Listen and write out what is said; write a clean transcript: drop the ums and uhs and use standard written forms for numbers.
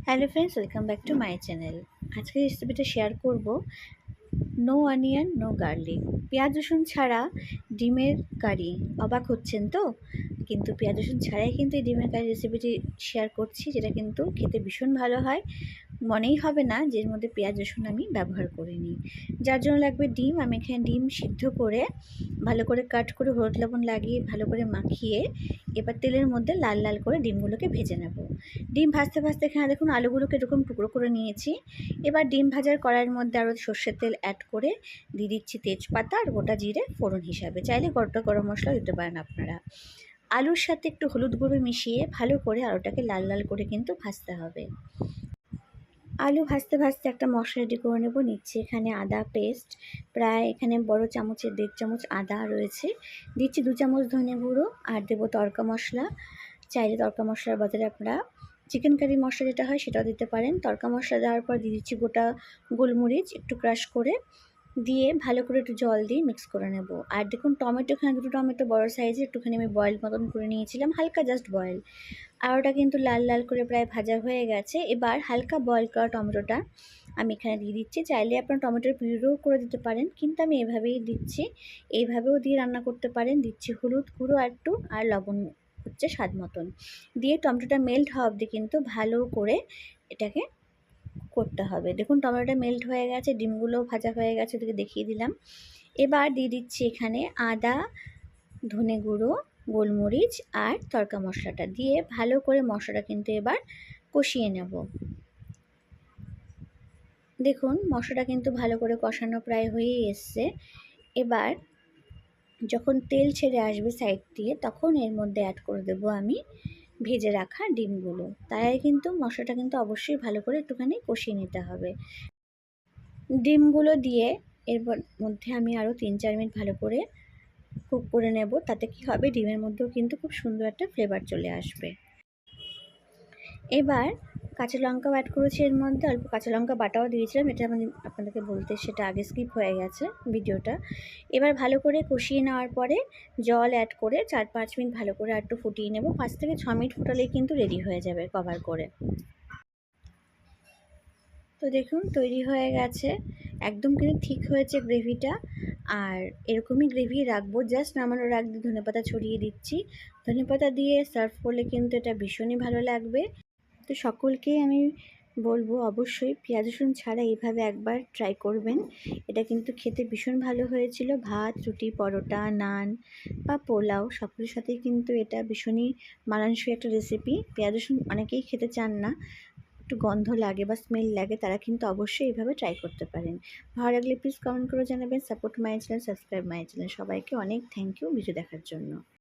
Hello friends, welcome back to my channel. আজকে রেসিপিটা share করব নো অনিয়ন নো গার্লিক, পেঁয়াজ রসুন ছাড়া ডিমের কারি। অবাক হচ্ছেন তো? কিন্তু পেঁয়াজ রসুন ছাড়াই কিন্তু এই ডিমের কারি রেসিপিটি শেয়ার করছি, যেটা কিন্তু খেতে ভীষণ ভালো হয়। মনেই হবে না যে এর মধ্যে পেঁয়াজ রসুন আমি ব্যবহার করিনি। যার জন্য লাগবে ডিম। আমি এখানে ডিম সিদ্ধ করে ভালো করে কাট করে হলুদ লবণ লাগিয়ে ভালো করে মাখিয়ে এবার তেলের মধ্যে লাল লাল করে ডিমগুলোকে ভেজে নেব। ডিম ভাজতে ভাজতে এখানে দেখুন আলুগুলোকে এরকম টুকরো করে নিয়েছি। এবার ডিম ভাজার কড়াইয়ের মধ্যে আরও সর্ষের তেল অ্যাড করে দিয়ে দিচ্ছি তেজপাতা আর গোটা জিরে ফোড়ন হিসাবে। চাইলে গোটা গরম মশলা দিতে পারেন আপনারা। আলুর সাথে একটু হলুদ গুঁড়ো মিশিয়ে ভালো করে আলুটাকে লাল লাল করে কিন্তু ভাজতে হবে। আলু ভাজতে ভাজতে একটা মশলা রেডি করে নেব। নিচ্ছি এখানে আদা পেস্ট, প্রায় এখানে বড় চামচের 1.5 চামচ আদা রয়েছে। দিচ্ছি 2 চামচ ধনে গুঁড়ো আর দেবো তড়কা মশলা। চাইলে তড়কা মশলার বদলে আপনারা চিকেন কারি মশলা যেটা হয় সেটাও দিতে পারেন। তড়কা মশলা দেওয়ার পর দিয়ে দিচ্ছি গোটা গোলমরিচ একটু ক্রাশ করে, দিয়ে ভালো করে একটু জল দিয়ে মিক্স করে নেব। আর দেখুন টমেটো, এখানে 2টো টমেটো বড় সাইজের একটুখানি আমি বয়েল মতন করে নিয়েছিলাম, হালকা জাস্ট বয়েল। আর ওটা কিন্তু লাল লাল করে প্রায় ভাজা হয়ে গেছে। এবার হালকা বয়েল করা টমেটোটা আমি এখানে দিয়ে দিচ্ছি। চাইলে আপনার টমেটোর পিউরিও করে দিতে পারেন, কিন্তু আমি এভাবেই দিচ্ছি। এইভাবেও দিয়ে রান্না করতে পারেন। দিচ্ছি হলুদ গুঁড়ো একটু আর লবণ হচ্ছে স্বাদ মতন, দিয়ে টমেটোটা মেল্ট হওয়া অবধি কিন্তু ভালো করে এটাকে করতে হবে। দেখুন টমেটোটা মেল্ট হয়ে গেছে, ডিমগুলোও ভাজা হয়ে গেছে, ওদিকে দেখিয়ে দিলাম। এবার দিয়ে দিচ্ছি এখানে আদা, ধনে গুঁড়ো, গোলমরিচ আর তড়কা মশলাটা দিয়ে ভালো করে মশলাটা কিন্তু এবার কষিয়ে নেব। দেখুন মশলাটা কিন্তু ভালো করে কষানো প্রায় হয়েই এসছে। এবার যখন তেল ছেড়ে আসবে সাইড দিয়ে, তখন এর মধ্যে অ্যাড করে দেবো আমি ভেজে রাখা ডিমগুলো। তাই কিন্তু মশলাটা কিন্তু অবশ্যই ভালো করে একটুখানি কষিয়ে নিতে হবে। ডিমগুলো দিয়ে এর মধ্যে আমি আরও 3-4 মিনিট ভালো করে কুক করে নেব। তাতে কি হবে, ডিমের মধ্যেও কিন্তু খুব সুন্দর একটা ফ্লেভার চলে আসবে। এবার কাঁচা লঙ্কাও অ্যাড করেছি এর মধ্যে, অল্প কাঁচা লঙ্কা বাটাও দিয়েছিলাম, এটা আমি আপনাদেরকে বলতে সেটা আগে স্কিপ হয়ে গেছে ভিডিওটা। এবার ভালো করে কষিয়ে নেওয়ার পরে জল অ্যাড করে 4-5 মিনিট ভালো করে একটু ফুটিয়ে নেব। 5 থেকে 6 মিনিট ফুটালেই কিন্তু রেডি হয়ে যাবে কভার করে। তো দেখুন তৈরি হয়ে গেছে, একদম কিন্তু ঠিক হয়েছে গ্রেভিটা। আর এরকমই গ্রেভি রাখবো, জাস্ট নামানোর আগ দিয়ে ধনেপাতা ছড়িয়ে দিচ্ছি। ধনেপাতা দিয়ে সার্ভ করলে কিন্তু এটা ভীষণই ভালো লাগবে। তো সকলকেই আমি বলবো অবশ্যই পেঁয়াজ রসুন ছাড়া এইভাবে একবার ট্রাই করবেন। এটা কিন্তু খেতে ভীষণ ভালো হয়েছিল। ভাত, রুটি, পরোটা, নান বা পোলাও সকলের সাথেই কিন্তু এটা ভীষণই মানানসই একটা রেসিপি। পেঁয়াজ রসুন অনেকেই খেতে চান না, একটু গন্ধ লাগে বা স্মেল লাগে, তারা কিন্তু অবশ্যই এইভাবে ট্রাই করতে পারেন। ভালো লাগলে প্লিজ কমেন্ট করে জানাবেন। Support my channel, subscribe my channel. সবাইকে অনেক থ্যাংক ইউ ভিডিও দেখার জন্য।